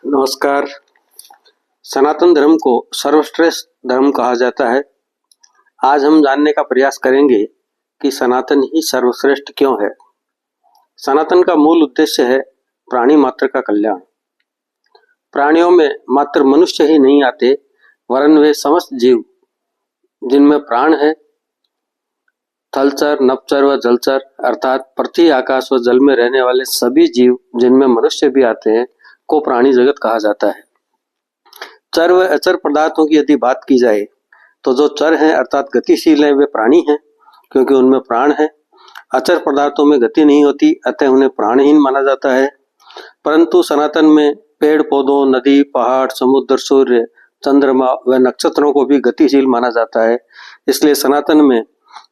नमस्कार। सनातन धर्म को सर्वश्रेष्ठ धर्म कहा जाता है। आज हम जानने का प्रयास करेंगे कि सनातन ही सर्वश्रेष्ठ क्यों है। सनातन का मूल उद्देश्य है प्राणी मात्र का कल्याण। प्राणियों में मात्र मनुष्य ही नहीं आते, वरन वे समस्त जीव जिनमें प्राण है, थलचर, नभचर व जलचर अर्थात पृथ्वी, आकाश व जल में रहने वाले सभी जीव जिनमें मनुष्य भी आते हैं को प्राणी जगत कहा जाता है। चर व अचर पदार्थों की यदि बात की जाए तो जो चर हैं अर्थात गतिशील हैं वे प्राणी हैं, क्योंकि उनमें प्राण है। अचर पदार्थों में गति नहीं होती, अतः उन्हें प्राणहीन माना जाता है। परंतु सनातन में पेड़ पौधों, नदी, पहाड़, समुद्र, सूर्य, चंद्रमा व नक्षत्रों को भी गतिशील माना जाता है। इसलिए सनातन में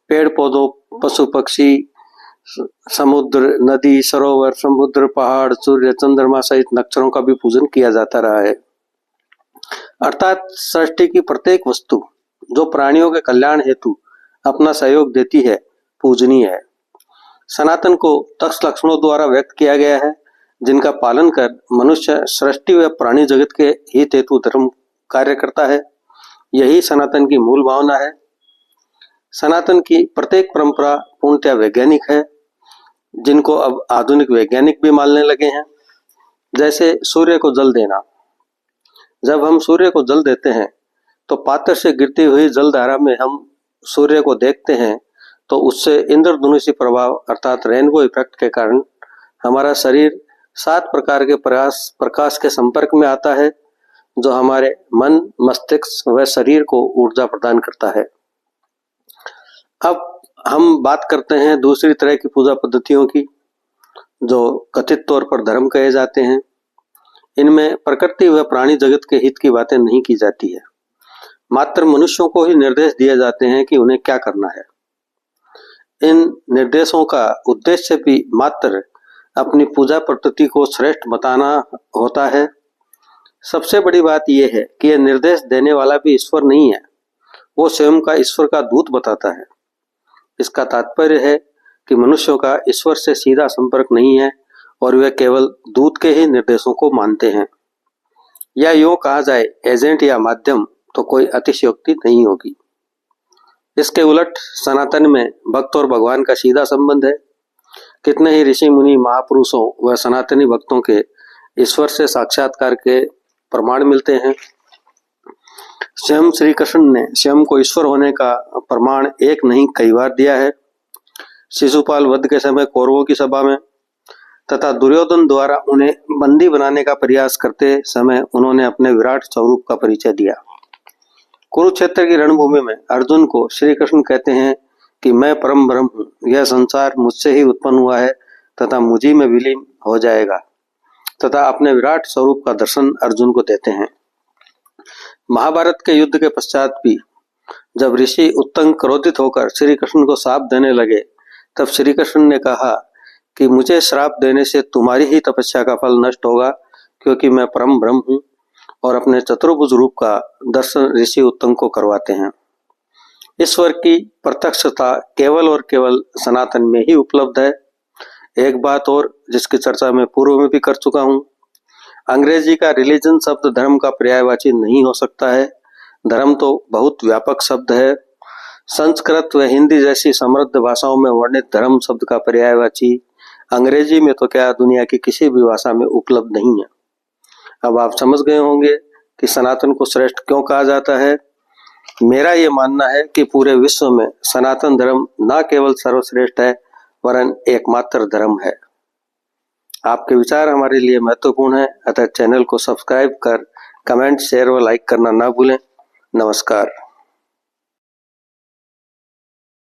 पेड़ पौधों, पशु पक्षी, समुद्र, नदी, सरोवर, समुद्र, पहाड़, सूर्य, चंद्रमा सहित नक्षत्रों का भी पूजन किया जाता रहा है। अर्थात सृष्टि की प्रत्येक वस्तु जो प्राणियों के कल्याण हेतु अपना सहयोग देती है पूजनीय है। सनातन को तक्ष लक्षणों द्वारा व्यक्त किया गया है, जिनका पालन कर मनुष्य सृष्टि व प्राणी जगत के हित हेतु धर्म कार्य करता है। यही सनातन की मूल भावना है। सनातन की प्रत्येक परंपरा पूर्णतः वैज्ञानिक है, जिनको अब आधुनिक वैज्ञानिक भी मानने लगे हैं। जैसे सूर्य को जल देना। जब हम सूर्य को जल देते हैं तो पात्र से गिरती हुई जल धारा में हम सूर्य को देखते हैं, तो उससे इंद्रधनुषी प्रभाव अर्थात रेनबो इफेक्ट के कारण हमारा शरीर 7 प्रकार के प्रकाश के संपर्क में आता है, जो हमारे मन, मस्तिष्क व शरीर को ऊर्जा प्रदान करता है। अब हम बात करते हैं दूसरी तरह की पूजा पद्धतियों की, जो कथित तौर पर धर्म कहे जाते हैं। इनमें प्रकृति व प्राणी जगत के हित की बातें नहीं की जाती है, मात्र मनुष्यों को ही निर्देश दिए जाते हैं कि उन्हें क्या करना है। इन निर्देशों का उद्देश्य भी मात्र अपनी पूजा पद्धति को श्रेष्ठ बताना होता है। सबसे बड़ी बात यह है कि यह निर्देश देने वाला भी ईश्वर नहीं है, वो स्वयं का ईश्वर का दूत बताता है। इसका तात्पर्य है कि मनुष्यों का ईश्वर से सीधा संपर्क नहीं है और वे केवल दूत के ही निर्देशों को मानते हैं। या यूं कहा जाए एजेंट या माध्यम, तो कोई अतिशयोक्ति नहीं होगी। इसके उलट सनातन में भक्त और भगवान का सीधा संबंध है। कितने ही ऋषि मुनि, महापुरुषों व सनातनी भक्तों के ईश्वर से साक्षात्कार के प्रमाण मिलते हैं। स्वयं श्री कृष्ण ने स्वयं को ईश्वर होने का प्रमाण एक नहीं कई बार दिया है। शिशुपाल वध के समय कौरवों की सभा में तथा दुर्योधन द्वारा उन्हें बंदी बनाने का प्रयास करते समय उन्होंने अपने विराट स्वरूप का परिचय दिया। कुरुक्षेत्र की रणभूमि में अर्जुन को श्री कृष्ण कहते हैं कि मैं परम ब्रह्म हूँ, यह संसार मुझसे ही उत्पन्न हुआ है तथा मुझी में विलीन हो जाएगा, तथा अपने विराट स्वरूप का दर्शन अर्जुन को देते हैं। महाभारत के युद्ध के पश्चात भी जब ऋषि उत्तंग क्रोधित होकर श्री कृष्ण को श्राप देने लगे, तब श्री कृष्ण ने कहा कि मुझे श्राप देने से तुम्हारी ही तपस्या का फल नष्ट होगा, क्योंकि मैं परम ब्रह्म हूँ, और अपने चतुर्भुज रूप का दर्शन ऋषि उत्तंग को करवाते हैं। ईश्वर की प्रत्यक्षता केवल और केवल सनातन में ही उपलब्ध है। एक बात और जिसकी चर्चा मैं पूर्व में भी कर चुका हूँ, अंग्रेजी का रिलीजन शब्द धर्म का पर्यायवाची नहीं हो सकता है। धर्म तो बहुत व्यापक शब्द है। संस्कृत व हिंदी जैसी समृद्ध भाषाओं में वर्णित धर्म शब्द का पर्यायवाची अंग्रेजी में तो क्या दुनिया की किसी भी भाषा में उपलब्ध नहीं है। अब आप समझ गए होंगे कि सनातन को श्रेष्ठ क्यों कहा जाता है। मेरा ये मानना है कि पूरे विश्व में सनातन धर्म न केवल सर्वश्रेष्ठ है, वरन एकमात्र धर्म है। आपके विचार हमारे लिए महत्वपूर्ण है, अतः चैनल को सब्सक्राइब कर कमेंट, शेयर व लाइक करना ना भूलें। नमस्कार।